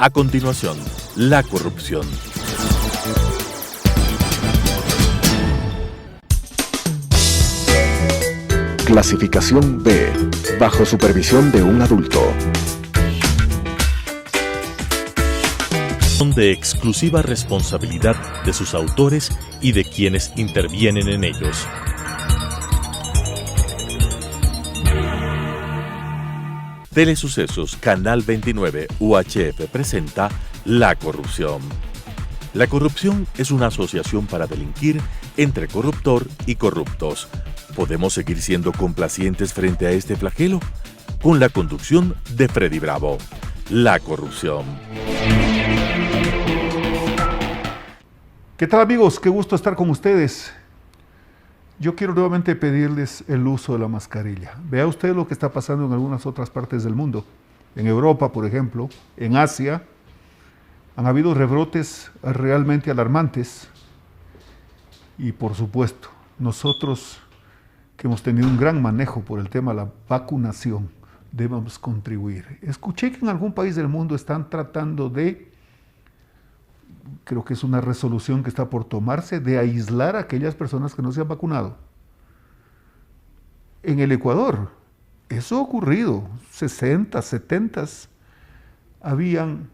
A continuación, la corrupción. Clasificación B, bajo supervisión de un adulto. Son de exclusiva responsabilidad de sus autores y de quienes intervienen en ellos. Telesucesos, Canal 29, UHF presenta La Corrupción. La corrupción es una asociación para delinquir entre corruptor y corruptos. ¿Podemos seguir siendo complacientes frente a este flagelo? Con la conducción de Freddy Bravo. La corrupción. ¿Qué tal, amigos? Qué gusto estar con ustedes. Yo quiero nuevamente pedirles el uso de la mascarilla. Vea usted lo que está pasando en algunas otras partes del mundo. En Europa, por ejemplo, en Asia, han habido rebrotes realmente alarmantes. Y por supuesto, nosotros que hemos tenido un gran manejo por el tema de la vacunación, debemos contribuir. Escuché que en algún país del mundo están tratando de, creo que es una resolución que está por tomarse, de aislar a aquellas personas que no se han vacunado. En el Ecuador, eso ha ocurrido, 60, 70, habían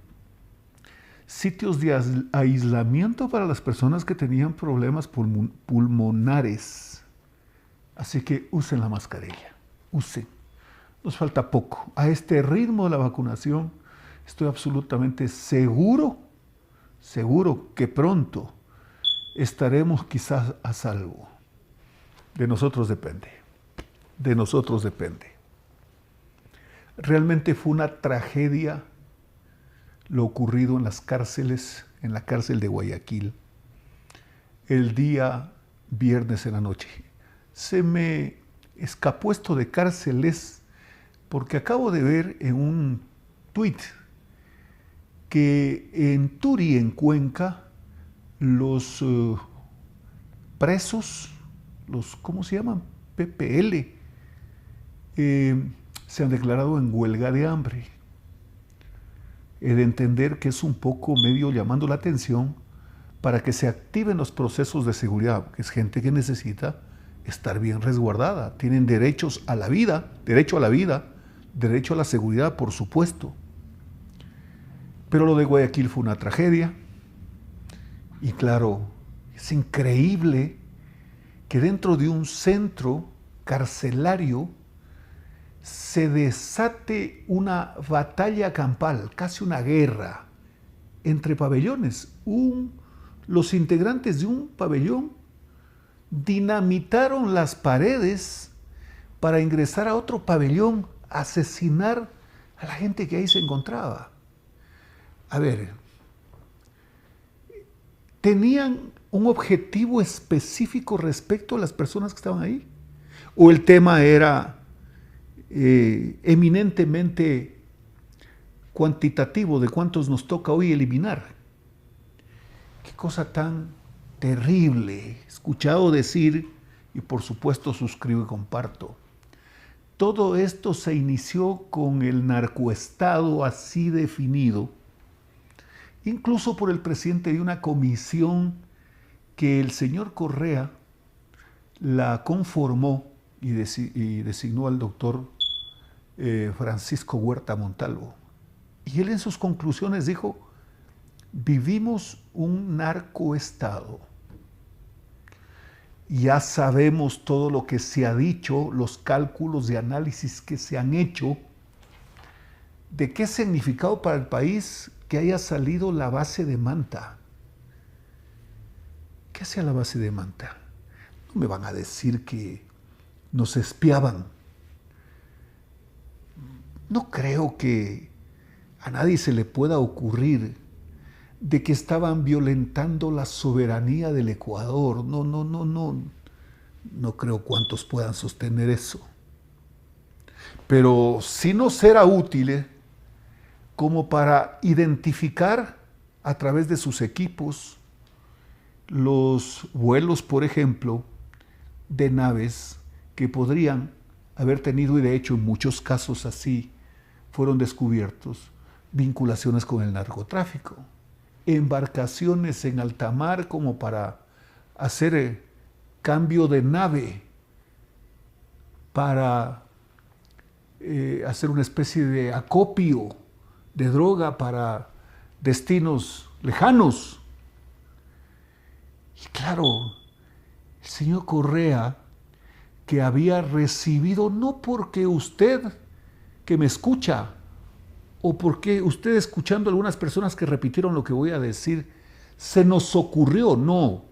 sitios de aislamiento para las personas que tenían problemas pulmonares. Así que usen la mascarilla, usen. Nos falta poco. A este ritmo de la vacunación, estoy absolutamente seguro que pronto estaremos quizás a salvo. De nosotros depende. De nosotros depende. Realmente fue una tragedia lo ocurrido en las cárceles, en la cárcel de Guayaquil, el día viernes en la noche. Se me escapó esto de cárceles porque acabo de ver en un tuit que en Turi, en Cuenca, los presos, los, ¿cómo se llaman? PPL, se han declarado en huelga de hambre. He de entender que es un poco medio llamando la atención para que se activen los procesos de seguridad, que es gente que necesita estar bien resguardada. Tienen derechos a la vida, derecho a la seguridad, por supuesto. Pero lo de Guayaquil fue una tragedia. Y claro, es increíble que dentro de un centro carcelario se desate una batalla campal, casi una guerra, entre pabellones. Los integrantes de un pabellón dinamitaron las paredes para ingresar a otro pabellón, asesinar a la gente que ahí se encontraba. A ver, ¿tenían un objetivo específico respecto a las personas que estaban ahí? ¿O el tema era eminentemente cuantitativo de cuántos nos toca hoy eliminar? Qué cosa tan terrible. He escuchado decir, y por supuesto suscribo y comparto, todo esto se inició con el narcoestado así definido, incluso por el presidente de una comisión que el señor Correa la conformó y designó al doctor Francisco Huerta Montalvo. Y él en sus conclusiones dijo: vivimos un narcoestado. Ya sabemos todo lo que se ha dicho, los cálculos de análisis que se han hecho, de qué significado para el país que haya salido la base de Manta. ¿Qué hacía la base de Manta? No me van a decir que nos espiaban. No creo que a nadie se le pueda ocurrir de que estaban violentando la soberanía del Ecuador. No creo cuántos puedan sostener eso. Pero sí nos será útil como para identificar a través de sus equipos los vuelos, por ejemplo, de naves que podrían haber tenido, y de hecho en muchos casos así fueron descubiertos, vinculaciones con el narcotráfico, embarcaciones en alta mar como para hacer cambio de nave, para hacer una especie de acopio de droga para destinos lejanos. Y claro, el señor Correa, que había recibido, no porque usted que me escucha, o porque usted escuchando a algunas personas que repitieron lo que voy a decir, se nos ocurrió, no,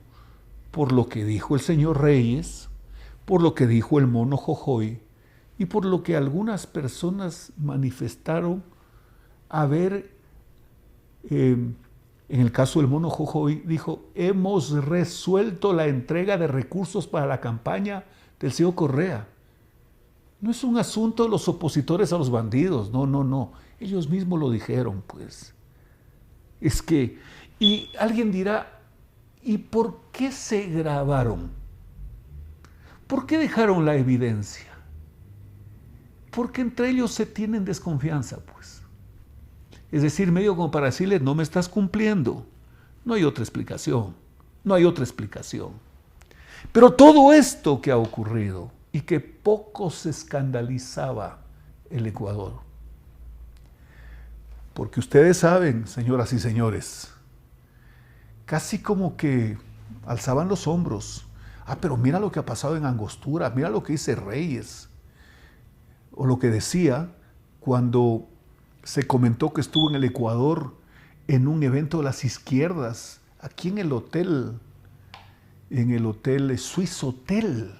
por lo que dijo el señor Reyes, por lo que dijo el mono Jojoy, y por lo que algunas personas manifestaron haber, en el caso del mono Jojoy, dijo, hemos resuelto la entrega de recursos para la campaña del señor Correa. No es un asunto de los opositores a los bandidos, no. Ellos mismos lo dijeron, pues. Es que, y alguien dirá, ¿y por qué se grabaron? ¿Por qué dejaron la evidencia? Porque entre ellos se tienen desconfianza, pues. Es decir, medio como para decirle, no me estás cumpliendo. No hay otra explicación. Pero todo esto que ha ocurrido y que poco se escandalizaba el Ecuador. Porque ustedes saben, señoras y señores, casi como que alzaban los hombros. Pero mira lo que ha pasado en Angostura, mira lo que dice Reyes. O lo que decía cuando se comentó que estuvo en el Ecuador en un evento de las izquierdas, aquí en el hotel Swiss Hotel.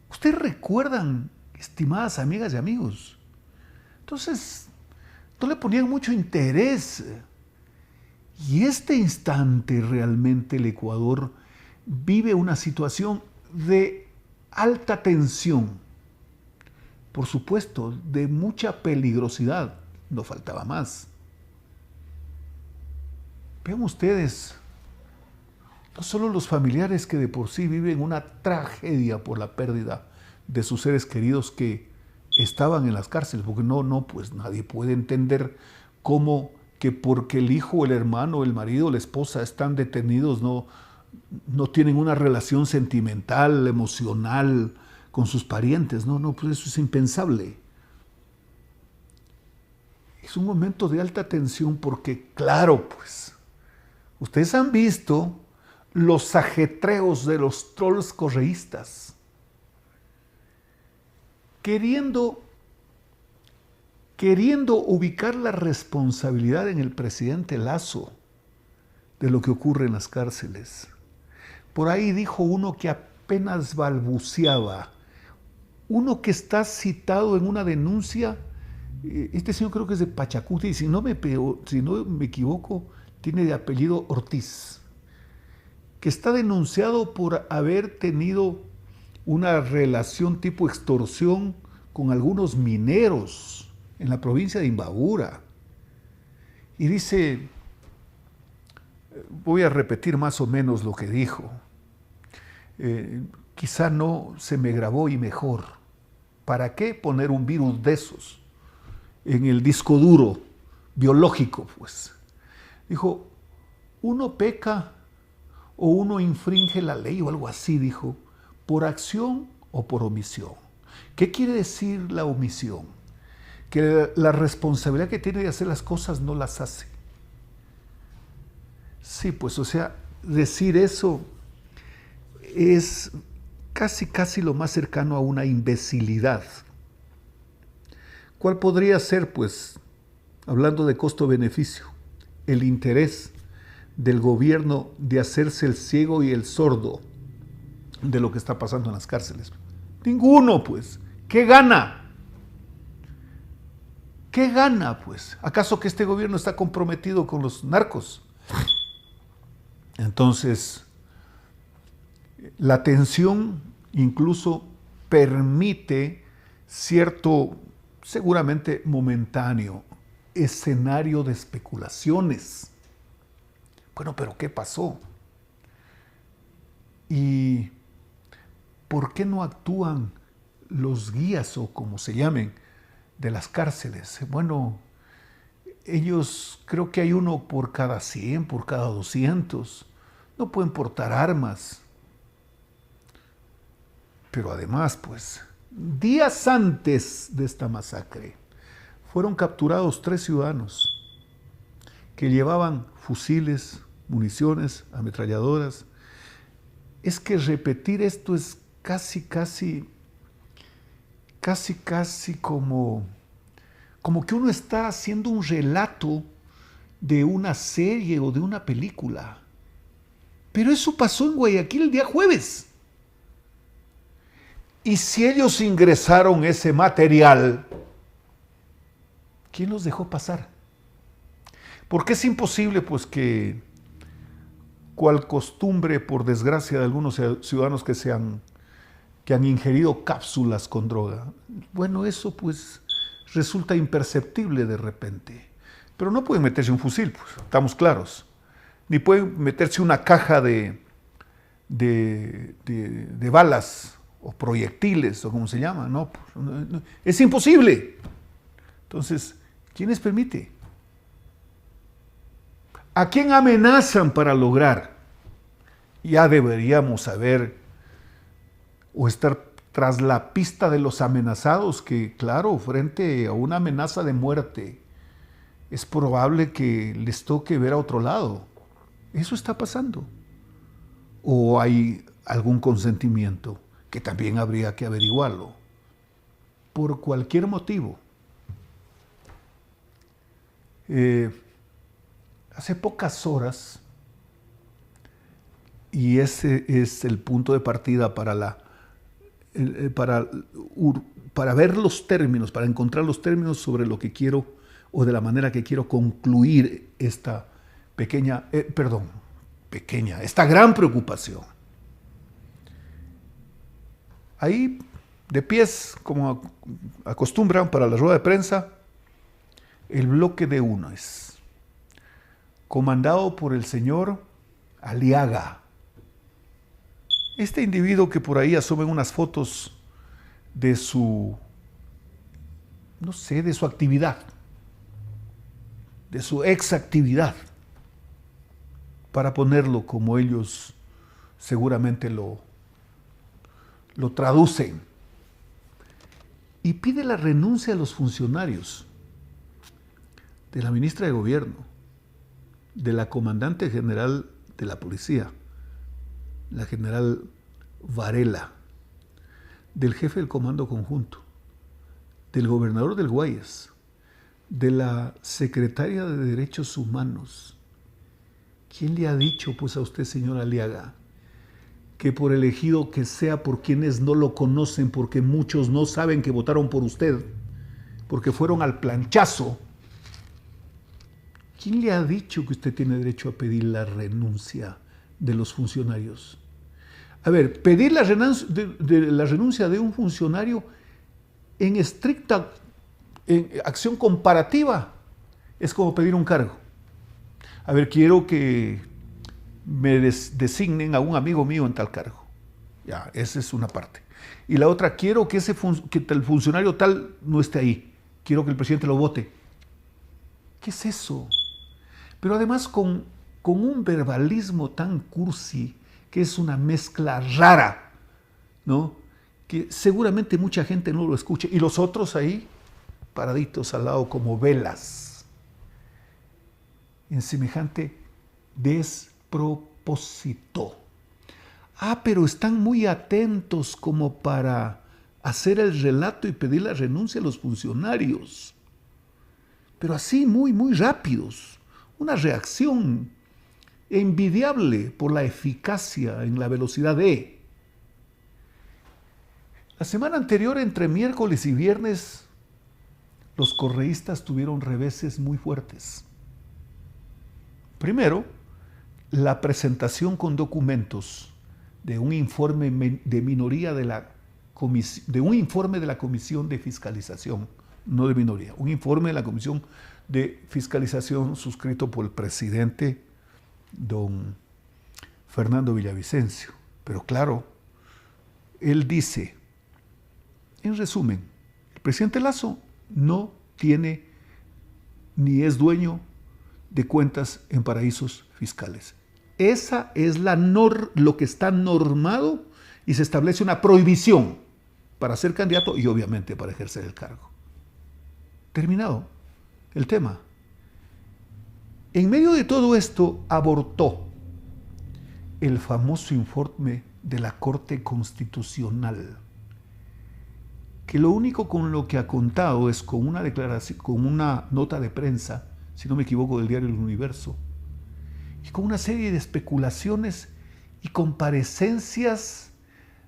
¿Ustedes recuerdan, estimadas amigas y amigos? Entonces, no le ponían mucho interés. Y este instante realmente el Ecuador vive una situación de alta tensión. Por supuesto, de mucha peligrosidad, no faltaba más. Vean ustedes, no solo los familiares que de por sí viven una tragedia por la pérdida de sus seres queridos que estaban en las cárceles, porque pues nadie puede entender cómo que porque el hijo, el hermano, el marido, la esposa están detenidos, no tienen una relación sentimental, emocional, con sus parientes. Pues eso es impensable. Es un momento de alta tensión porque, claro, pues, ustedes han visto los ajetreos de los trolls correístas, queriendo ubicar la responsabilidad en el presidente Lazo de lo que ocurre en las cárceles. Por ahí dijo uno que apenas balbuceaba, uno que está citado en una denuncia, este señor creo que es de Pachacuti, y si no me equivoco, tiene de apellido Ortiz, que está denunciado por haber tenido una relación tipo extorsión con algunos mineros en la provincia de Imbabura. Y dice, voy a repetir más o menos lo que dijo, quizá no se me grabó y mejor. ¿Para qué poner un virus de esos en el disco duro biológico? Pues dijo, uno peca o uno infringe la ley o algo así, dijo, por acción o por omisión. ¿Qué quiere decir la omisión? Que la responsabilidad que tiene de hacer las cosas no las hace. Sí, pues, o sea, decir eso es casi lo más cercano a una imbecilidad. ¿Cuál podría ser, pues, hablando de costo-beneficio, el interés del gobierno de hacerse el ciego y el sordo de lo que está pasando en las cárceles? Ninguno, pues. ¿Qué gana? ¿Qué gana, pues? ¿Acaso que este gobierno está comprometido con los narcos? Entonces, la tensión incluso permite cierto, seguramente momentáneo, escenario de especulaciones. Bueno, pero ¿qué pasó? ¿Y por qué no actúan los guías o como se llamen de las cárceles? Bueno, ellos, creo que hay uno por cada 100, por cada 200. No pueden portar armas. Pero además, pues, días antes de esta masacre, fueron capturados 3 ciudadanos que llevaban fusiles, municiones, ametralladoras. Es que repetir esto es casi como que uno está haciendo un relato de una serie o de una película. Pero eso pasó en Guayaquil el día jueves. Y si ellos ingresaron ese material, ¿quién los dejó pasar? Porque es imposible, pues, que cual costumbre, por desgracia, de algunos ciudadanos que han ingerido cápsulas con droga. Bueno, eso, pues, resulta imperceptible de repente. Pero no pueden meterse un fusil, pues, estamos claros. Ni pueden meterse una caja de balas o proyectiles, o como se llama, no, es imposible. Entonces, ¿quién les permite? ¿A quién amenazan para lograr? Ya deberíamos saber o estar tras la pista de los amenazados, que claro, frente a una amenaza de muerte, es probable que les toque ver a otro lado. Eso está pasando. ¿O hay algún consentimiento? Que también habría que averiguarlo, por cualquier motivo. Hace pocas horas, y ese es el punto de partida para ver los términos, para encontrar los términos sobre lo que quiero, o de la manera que quiero concluir esta esta gran preocupación. Ahí, de pies, como acostumbran para la rueda de prensa, el bloque de UNES, comandado por el señor Aliaga. Este individuo que por ahí asumen unas fotos de su actividad, de su exactividad, para ponerlo como ellos seguramente lo traducen, y pide la renuncia a los funcionarios, de la ministra de Gobierno, de la comandante general de la policía, la general Varela, del jefe del comando conjunto, del gobernador del Guayas, de la secretaria de Derechos Humanos. ¿Quién le ha dicho, pues, a usted, señor Aliaga, que por elegido que sea por quienes no lo conocen, porque muchos no saben que votaron por usted, porque fueron al planchazo, quién le ha dicho que usted tiene derecho a pedir la renuncia de los funcionarios? A ver, pedir la renuncia de un funcionario en estricta acción comparativa es como pedir un cargo. A ver, quiero que me designen a un amigo mío en tal cargo. Ya, esa es una parte. Y la otra, quiero que el funcionario tal no esté ahí. Quiero que el presidente lo vote. ¿Qué es eso? Pero además con un verbalismo tan cursi, que es una mezcla rara, ¿no? Que seguramente mucha gente no lo escucha. Y los otros ahí, paraditos al lado como velas, en semejante despropósito. Pero están muy atentos como para hacer el relato y pedir la renuncia a los funcionarios. Pero así muy, muy rápidos. Una reacción envidiable por la eficacia en la velocidad de. La semana anterior, entre miércoles y viernes, los correístas tuvieron reveses muy fuertes. Primero, la presentación con documentos de un informe de minoría de un informe de la Comisión de Fiscalización, no de minoría, un informe de la Comisión de Fiscalización suscrito por el presidente don Fernando Villavicencio. Pero claro, él dice, en resumen, el presidente Lasso no tiene ni es dueño de cuentas en paraísos fiscales. Esa es lo que está normado y se establece una prohibición para ser candidato y obviamente para ejercer el cargo. Terminado el tema. En medio de todo esto abortó el famoso informe de la Corte Constitucional, que lo único con lo que ha contado es con una declaración, con una nota de prensa, si no me equivoco, del diario El Universo, y con una serie de especulaciones y comparecencias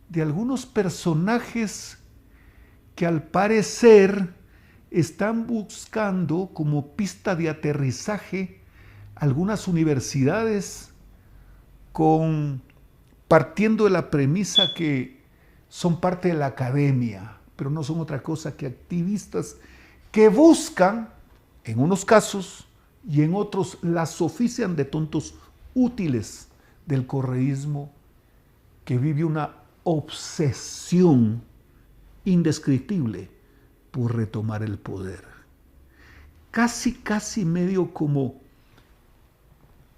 de algunos personajes que al parecer están buscando como pista de aterrizaje algunas universidades partiendo de la premisa que son parte de la academia, pero no son otra cosa que activistas que buscan, en unos casos y en otros, las ofician de tontos útiles del correísmo que vive una obsesión indescriptible por retomar el poder. Casi medio como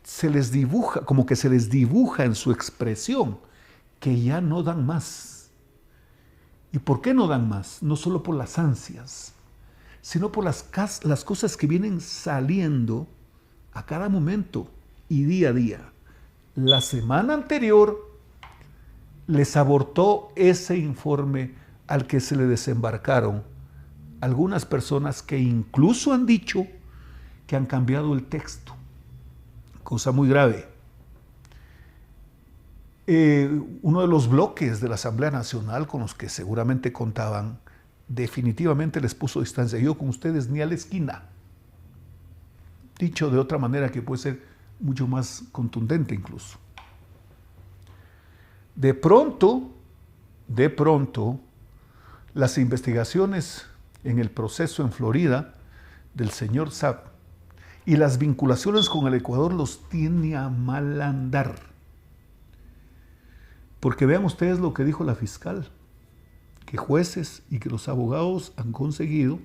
se les dibuja, como que se les dibuja en su expresión, que ya no dan más. ¿Y por qué no dan más? No solo por las ansias, sino por las cosas que vienen saliendo a cada momento y día a día. La semana anterior les abortó ese informe al que se le desembarcaron algunas personas que incluso han dicho que han cambiado el texto. Cosa muy grave. Uno de los bloques de la Asamblea Nacional con los que seguramente contaban, definitivamente les puso distancia. Yo con ustedes ni a la esquina. Dicho de otra manera que puede ser mucho más contundente incluso. De pronto, las investigaciones en el proceso en Florida del señor Saab y las vinculaciones con el Ecuador los tiene a mal andar. Porque vean ustedes lo que dijo la fiscal, que jueces y que los abogados han conseguido,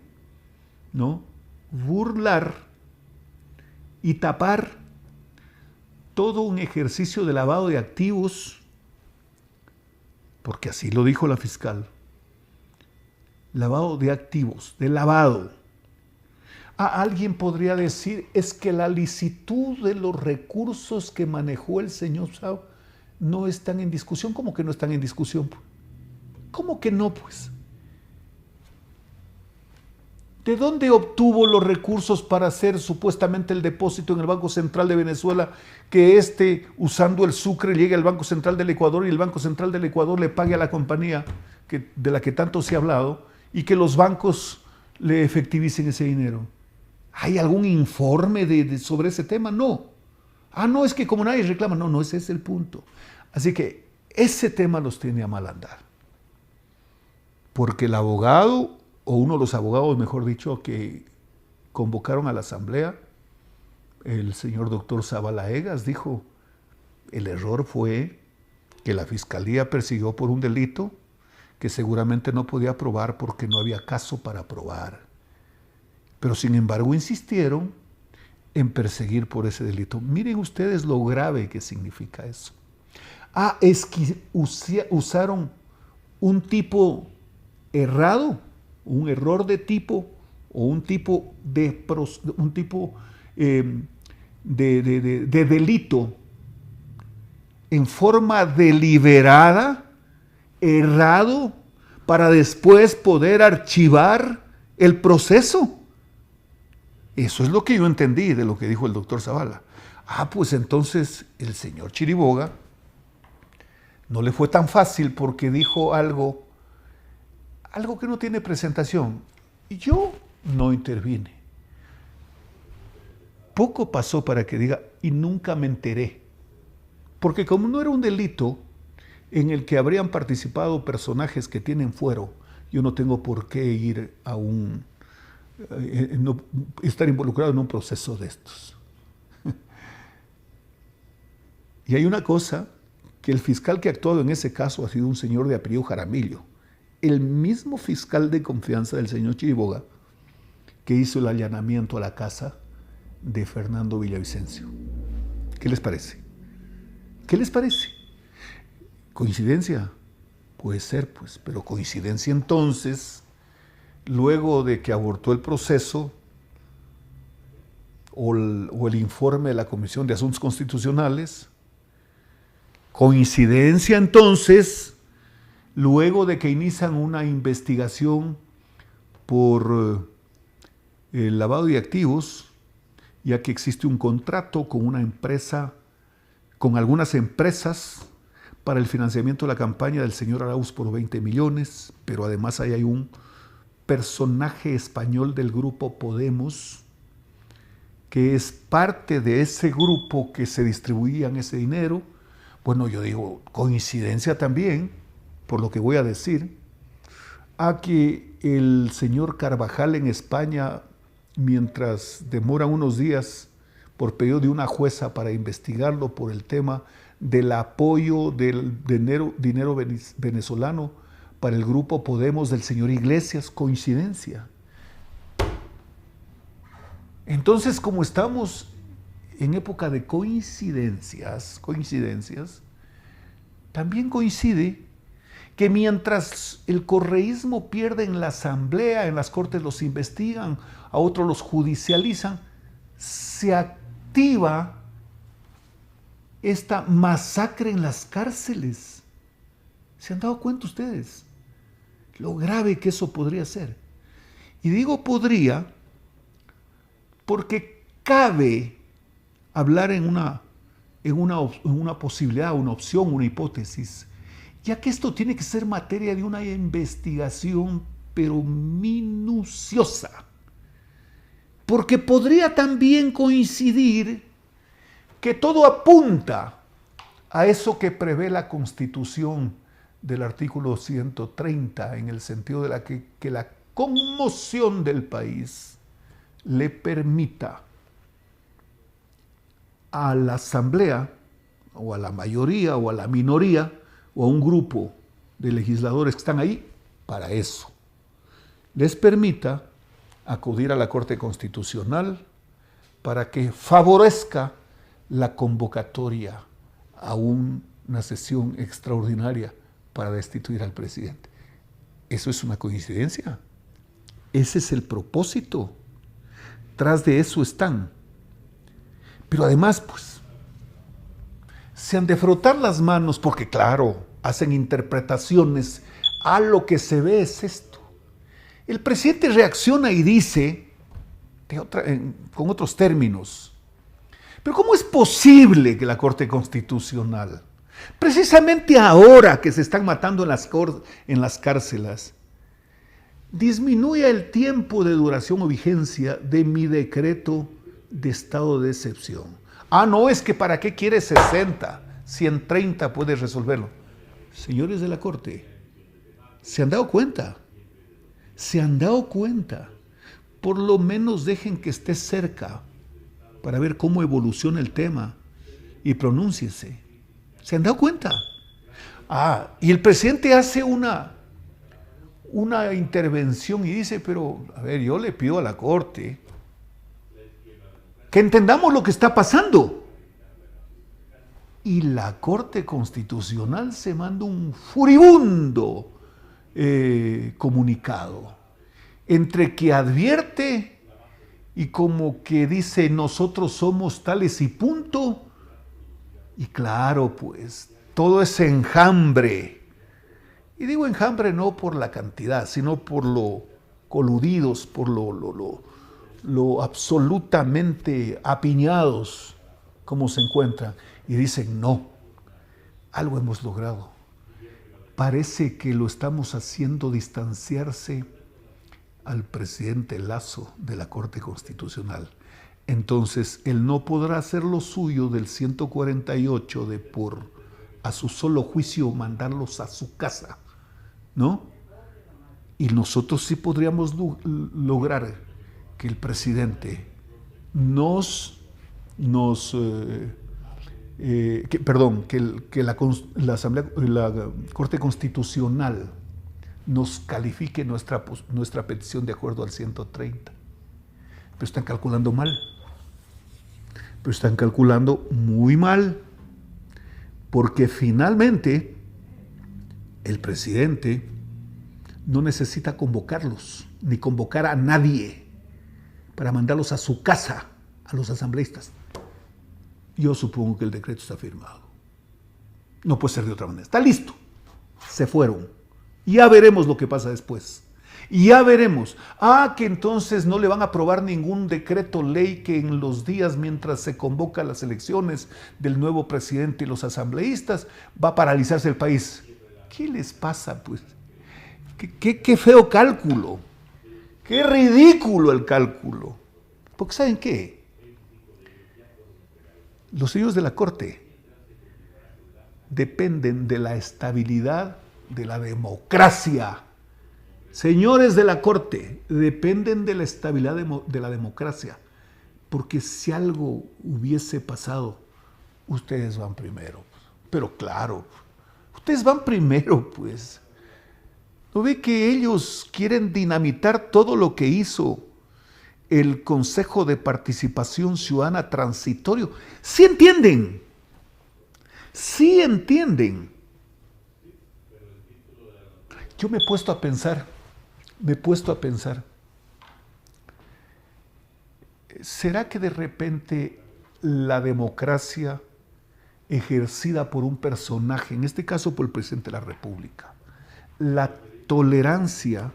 ¿no?, burlar y tapar todo un ejercicio de lavado de activos, porque así lo dijo la fiscal, lavado de activos, de lavado. Alguien podría decir, es que la licitud de los recursos que manejó el señor Saab no están en discusión. ¿Cómo que no están en discusión? ¿Cómo que no, pues? ¿De dónde obtuvo los recursos para hacer supuestamente el depósito en el Banco Central de Venezuela, que usando el sucre, llegue al Banco Central del Ecuador y el Banco Central del Ecuador le pague a la compañía de la que tanto se ha hablado y que los bancos le efectivicen ese dinero? ¿Hay algún informe sobre ese tema? No. No, es que como nadie reclama. No, ese es el punto. Así que ese tema los tiene a mal andar. Porque el abogado, o uno de los abogados, mejor dicho, que convocaron a la asamblea, el señor doctor Zavala Egas, dijo, el error fue que la fiscalía persiguió por un delito que seguramente no podía probar porque no había caso para probar. Pero sin embargo insistieron en perseguir por ese delito. Miren ustedes lo grave que significa eso. Es que usaron un tipo errado, un error de tipo, o un tipo de delito en forma deliberada, errado, para después poder archivar el proceso. Eso es lo que yo entendí de lo que dijo el doctor Zavala. Pues entonces el señor Chiriboga no le fue tan fácil porque dijo algo que no tiene presentación. Y yo no intervine. Poco pasó para que diga, y nunca me enteré. Porque como no era un delito en el que habrían participado personajes que tienen fuero, yo no tengo por qué ir a estar involucrado en un proceso de estos. Y hay una cosa, que el fiscal que ha actuado en ese caso ha sido un señor de apellido Jaramillo, el mismo fiscal de confianza del señor Chiriboga, que hizo el allanamiento a la casa de Fernando Villavicencio. ¿Qué les parece? ¿Qué les parece? ¿Coincidencia? Puede ser, pues, pero coincidencia entonces, luego de que abortó el proceso o el informe de la Comisión de Asuntos Constitucionales, coincidencia entonces, luego de que inician una investigación por el lavado de activos, ya que existe un contrato con una empresa, con algunas empresas, para el financiamiento de la campaña del señor Arauz por 20 millones, pero además ahí hay un personaje español del grupo Podemos, que es parte de ese grupo que se distribuían ese dinero. Bueno, yo digo, coincidencia también, por lo que voy a decir, a que el señor Carvajal en España, mientras demora unos días por pedido de una jueza para investigarlo por el tema del apoyo del dinero venezolano para el grupo Podemos del señor Iglesias, coincidencia. Entonces, como estamos en época de coincidencias, también coincide que mientras el correísmo pierde en la asamblea, en las cortes los investigan, a otros los judicializan, se activa esta masacre en las cárceles. ¿Se han dado cuenta ustedes lo grave que eso podría ser? Y digo podría porque cabe hablar en una posibilidad, una opción, una hipótesis, ya que esto tiene que ser materia de una investigación, pero minuciosa. Porque podría también coincidir que todo apunta a eso que prevé la Constitución del artículo 130, en el sentido de que la conmoción del país le permita a la asamblea, o a la mayoría, o a la minoría, o a un grupo de legisladores que están ahí para eso, les permita acudir a la Corte Constitucional para que favorezca la convocatoria a una sesión extraordinaria para destituir al presidente. ¿Eso es una coincidencia? Ese es el propósito. Tras de eso están. Pero además, pues, se han de frotar las manos porque, claro, hacen interpretaciones. A lo que se ve es esto. El presidente reacciona y dice, con otros términos, pero ¿cómo es posible que la Corte Constitucional, precisamente ahora que se están matando en las cárceles, disminuya el tiempo de duración o vigencia de mi decreto de estado de excepción? Ah, no, es que ¿para qué quiere 60? Si en 30 puede resolverlo. Señores de la Corte, ¿se han dado cuenta? ¿Se han dado cuenta? Por lo menos dejen que esté cerca para ver cómo evoluciona el tema y pronúnciese. ¿Se han dado cuenta? Ah, y el presidente hace una intervención y dice, pero, a ver, yo le pido a la Corte que entendamos lo que está pasando. Y la Corte Constitucional se manda un furibundo comunicado, entre que advierte y como que dice, nosotros somos tales y punto. Y claro, pues, todo ese enjambre. Y digo enjambre no por la cantidad, sino por lo coludidos, por lo absolutamente apiñados como se encuentran. Y dicen, no, algo hemos logrado. Parece que lo estamos haciendo distanciarse al presidente Lasso de la Corte Constitucional. Entonces, él no podrá hacer lo suyo del 148 de por a su solo juicio mandarlos a su casa, ¿no? Y nosotros sí podríamos lograr que el presidente que la Corte Constitucional nos califique nuestra petición de acuerdo al 130. pero están calculando mal. Pero están calculando muy mal, porque finalmente el presidente no necesita convocarlos, ni convocar a nadie para mandarlos a su casa, a los asambleístas. Yo supongo que el decreto está firmado. No puede ser de otra manera. Está listo. Se fueron. Ya veremos lo que pasa después. Ya veremos. Que entonces no le van a aprobar ningún decreto ley que en los días mientras se convoca las elecciones del nuevo presidente y los asambleístas va a paralizarse el país. ¿Qué les pasa, pues? Qué feo cálculo. Qué ridículo el cálculo. Porque ¿saben qué? Los señores de la Corte dependen de la estabilidad de la democracia. Señores de la Corte, dependen de la estabilidad de la democracia, porque si algo hubiese pasado, ustedes van primero. Pero claro, ustedes van primero, pues. ¿No ve que ellos quieren dinamitar todo lo que hizo el Consejo de Participación Ciudadana Transitorio? ¿Sí entienden? Sí entienden. Yo me he puesto a pensar, ¿será que de repente la democracia ejercida por un personaje, en este caso por el presidente de la República, la tolerancia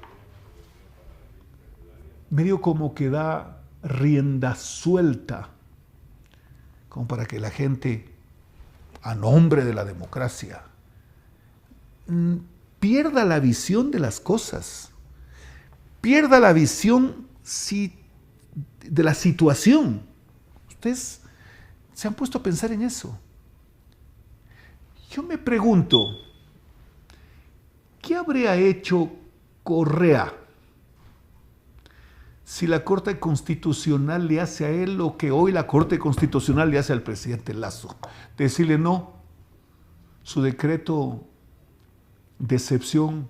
medio como que da rienda suelta, como para que la gente, a nombre de la democracia, pierda la visión de las cosas, pierda la visión de la situación? Ustedes se han puesto a pensar en eso. Yo me pregunto, ¿qué habría hecho Correa si la Corte Constitucional le hace a él lo que hoy la Corte Constitucional le hace al presidente Lazo? Decirle no, su decreto de excepción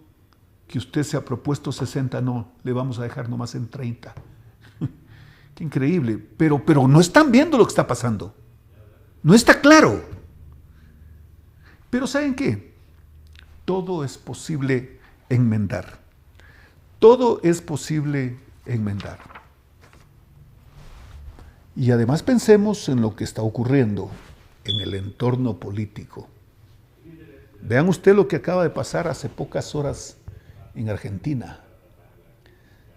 que usted se ha propuesto 60, no, le vamos a dejar nomás en 30. Qué increíble, pero no están viendo lo que está pasando. No está claro. Pero ¿saben qué? Todo es posible enmendar. Todo es posible enmendar. Y además pensemos en lo que está ocurriendo en el entorno político. Vean usted lo que acaba de pasar hace pocas horas en Argentina.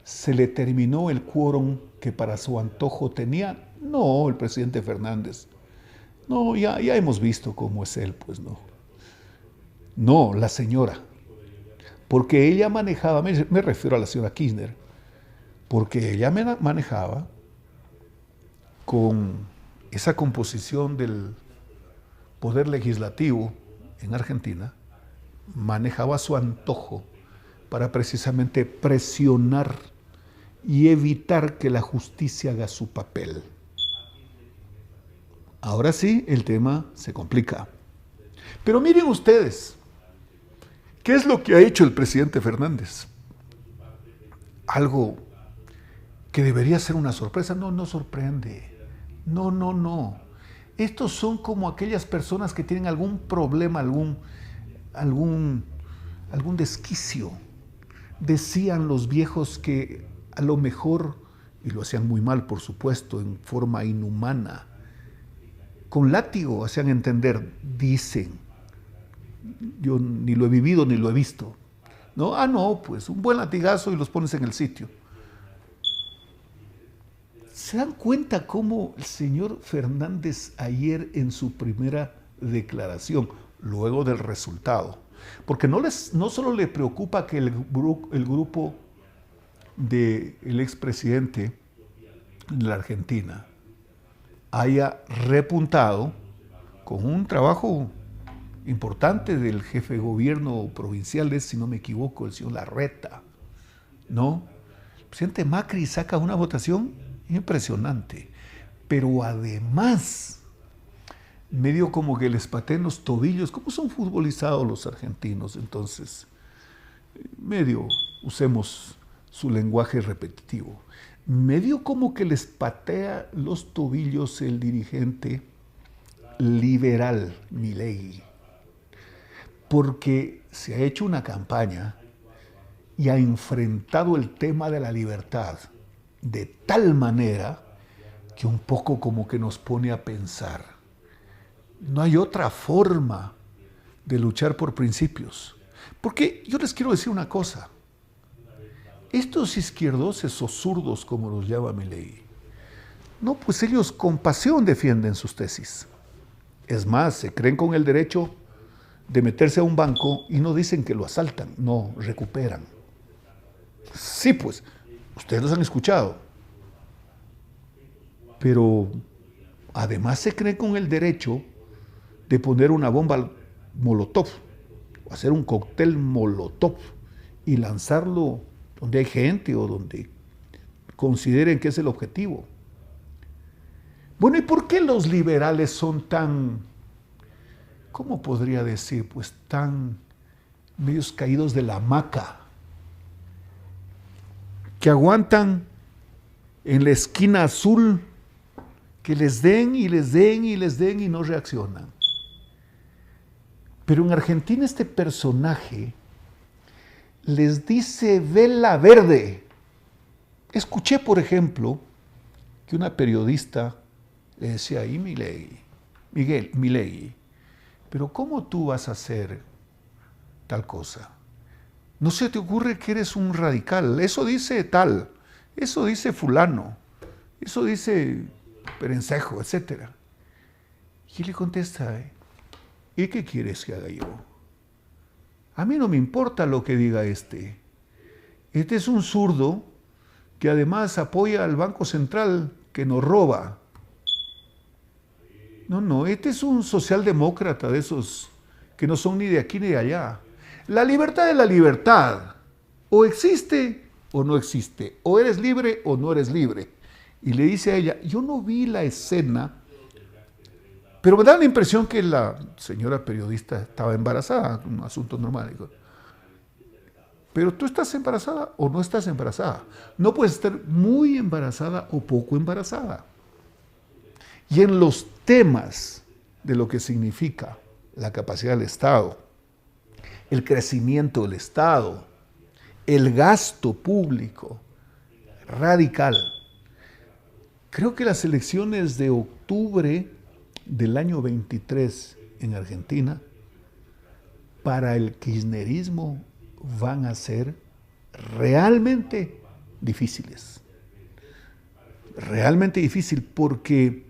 ¿Se le terminó el quórum que para su antojo tenía? No, el presidente Fernández. No, ya hemos visto cómo es él, pues no. No, la señora. Porque ella manejaba, me refiero a la señora Kirchner, porque ella manejaba con esa composición del poder legislativo en Argentina, manejaba a su antojo para precisamente presionar y evitar que la justicia haga su papel. Ahora sí, el tema se complica. Pero miren ustedes, ¿qué es lo que ha hecho el presidente Fernández? Algo que debería ser una sorpresa. No sorprende. No. Estos son como aquellas personas que tienen algún problema, algún desquicio. Decían los viejos que a lo mejor, y lo hacían muy mal, por supuesto, en forma inhumana, con látigo hacían entender, dicen, yo ni lo he vivido ni lo he visto, ¿no? No, pues un buen latigazo y los pones en el sitio. ¿Se dan cuenta cómo el señor Fernández ayer en su primera declaración, luego del resultado, porque no solo le preocupa que el grupo del expresidente de la Argentina haya repuntado con un trabajo importante del jefe de gobierno provincial, si no me equivoco, el señor Larreta, ¿no? El presidente Macri saca una votación impresionante, pero además medio como que les pateen los tobillos, como son futbolizados los argentinos, entonces medio usemos su lenguaje repetitivo, medio como que les patea los tobillos el dirigente liberal Milei, porque se ha hecho una campaña y ha enfrentado el tema de la libertad de tal manera que un poco como que nos pone a pensar. No hay otra forma de luchar por principios. Porque yo les quiero decir una cosa. Estos izquierdosos o zurdos, como los llama Milei, no, pues ellos con pasión defienden sus tesis. Es más, se creen con el derecho de meterse a un banco y no dicen que lo asaltan, no, recuperan. Sí, pues, ustedes los han escuchado. Pero además se creen con el derecho de poner una bomba molotov, o hacer un cóctel molotov y lanzarlo donde hay gente o donde consideren que es el objetivo. Bueno, ¿y por qué los liberales son tan, cómo podría decir, pues tan medios caídos de la hamaca, que aguantan en la esquina azul, que les den y les den y les den y no reaccionan? Pero en Argentina este personaje les dice vela verde. Escuché, por ejemplo, que una periodista le decía ahí, Milei, pero ¿cómo tú vas a hacer tal cosa? No se te ocurre que eres un radical. Eso dice tal, eso dice fulano, eso dice Perencejo, etc. Y le contesta, ¿y qué quieres que haga yo? A mí no me importa lo que diga este. Este es un zurdo que además apoya al Banco Central que nos roba. No, este es un socialdemócrata de esos que no son ni de aquí ni de allá. La libertad es la libertad. O existe o no existe. O eres libre o no eres libre. Y le dice a ella, yo no vi la escena, pero me da la impresión que la señora periodista estaba embarazada, un asunto normal. Digo, pero tú estás embarazada o no estás embarazada. No puedes estar muy embarazada o poco embarazada. Y en los temas de lo que significa la capacidad del Estado, el crecimiento del Estado, el gasto público radical, creo que las elecciones de octubre del año 23 en Argentina, para el kirchnerismo van a ser realmente difíciles. Realmente difícil porque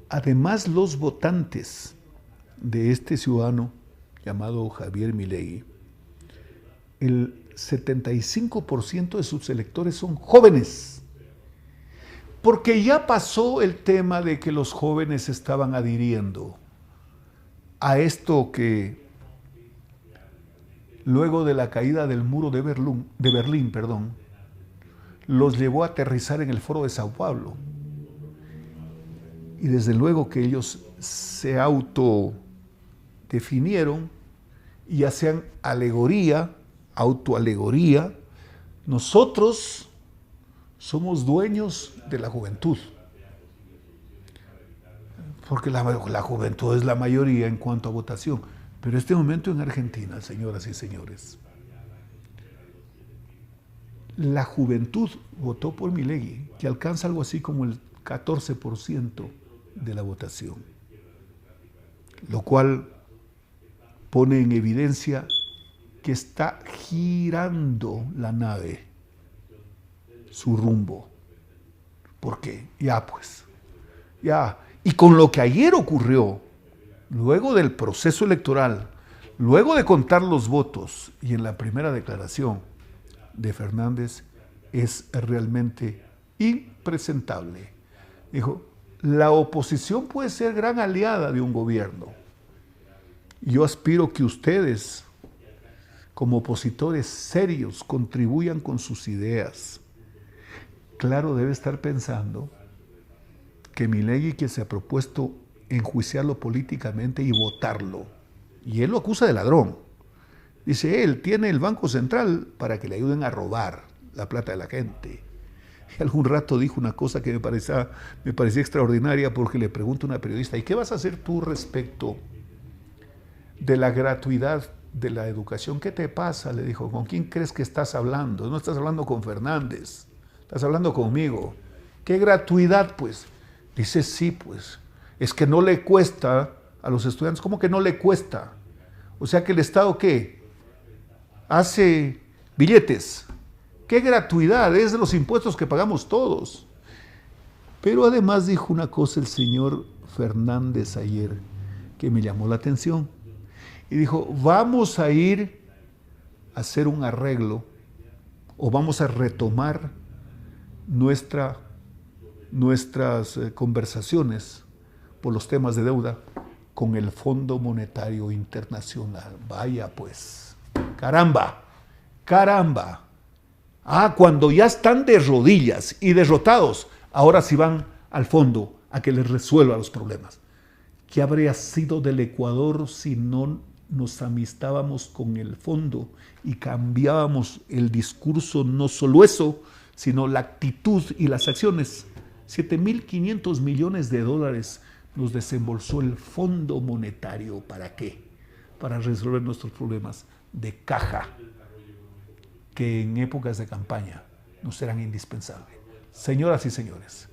además los votantes de este ciudadano llamado Javier Milei, el 75% de sus electores son jóvenes. Porque ya pasó el tema de que los jóvenes estaban adhiriendo a esto que luego de la caída del muro de Berlín, los llevó a aterrizar en el Foro de Sao Paulo. Y desde luego que ellos se autodefinieron y hacían autoalegoría. Nosotros somos dueños de la juventud, porque la juventud es la mayoría en cuanto a votación. Pero en este momento en Argentina, señoras y señores, la juventud votó por Milei, que alcanza algo así como el 14% de la votación, lo cual pone en evidencia que está girando la nave su rumbo. ¿Por qué? Y con lo que ayer ocurrió, luego del proceso electoral, luego de contar los votos y en la primera declaración de Fernández, es realmente impresentable. Dijo, la oposición puede ser gran aliada de un gobierno. Yo aspiro que ustedes, como opositores serios, contribuyan con sus ideas. Claro, debe estar pensando que Milei, que se ha propuesto enjuiciarlo políticamente y votarlo, y él lo acusa de ladrón. Dice, él tiene el Banco Central para que le ayuden a robar la plata de la gente. Y algún rato dijo una cosa que me parecía extraordinaria, porque le pregunto a una periodista, ¿y qué vas a hacer tú respecto de la gratuidad de la educación? ¿Qué te pasa? Le dijo, ¿con quién crees que estás hablando? No estás hablando con Fernández, estás hablando conmigo. ¿Qué gratuidad, pues? Dice, sí, pues, es que no le cuesta a los estudiantes. ¿Cómo que no le cuesta? O sea que el Estado, ¿qué? Hace billetes. ¡Qué gratuidad! Es de los impuestos que pagamos todos. Pero además dijo una cosa el señor Fernández ayer que me llamó la atención. Y dijo, vamos a ir a hacer un arreglo o vamos a retomar nuestras conversaciones por los temas de deuda con el Fondo Monetario Internacional. Vaya pues, caramba, caramba. Ah, cuando ya están de rodillas y derrotados, ahora sí van al fondo a que les resuelva los problemas. ¿Qué habría sido del Ecuador si no nos amistábamos con el fondo y cambiábamos el discurso? No solo eso, sino la actitud y las acciones. 7.500 millones de dólares nos desembolsó el Fondo Monetario. ¿Para qué? Para resolver nuestros problemas de caja, que en épocas de campaña nos serán indispensables. Señoras y señores,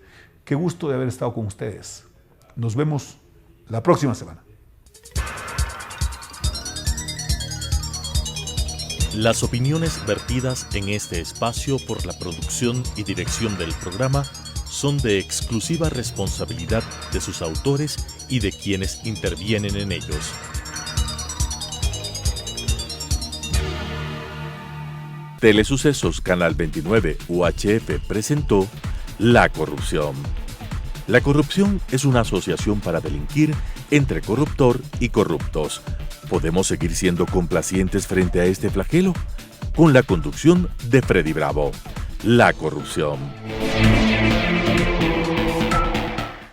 qué gusto de haber estado con ustedes. Nos vemos la próxima semana. Las opiniones vertidas en este espacio por la producción y dirección del programa son de exclusiva responsabilidad de sus autores y de quienes intervienen en ellos. Telesucesos Canal 29 UHF presentó La Corrupción. La corrupción es una asociación para delinquir entre corruptor y corruptos. ¿Podemos seguir siendo complacientes frente a este flagelo? Con la conducción de Freddy Bravo. La Corrupción.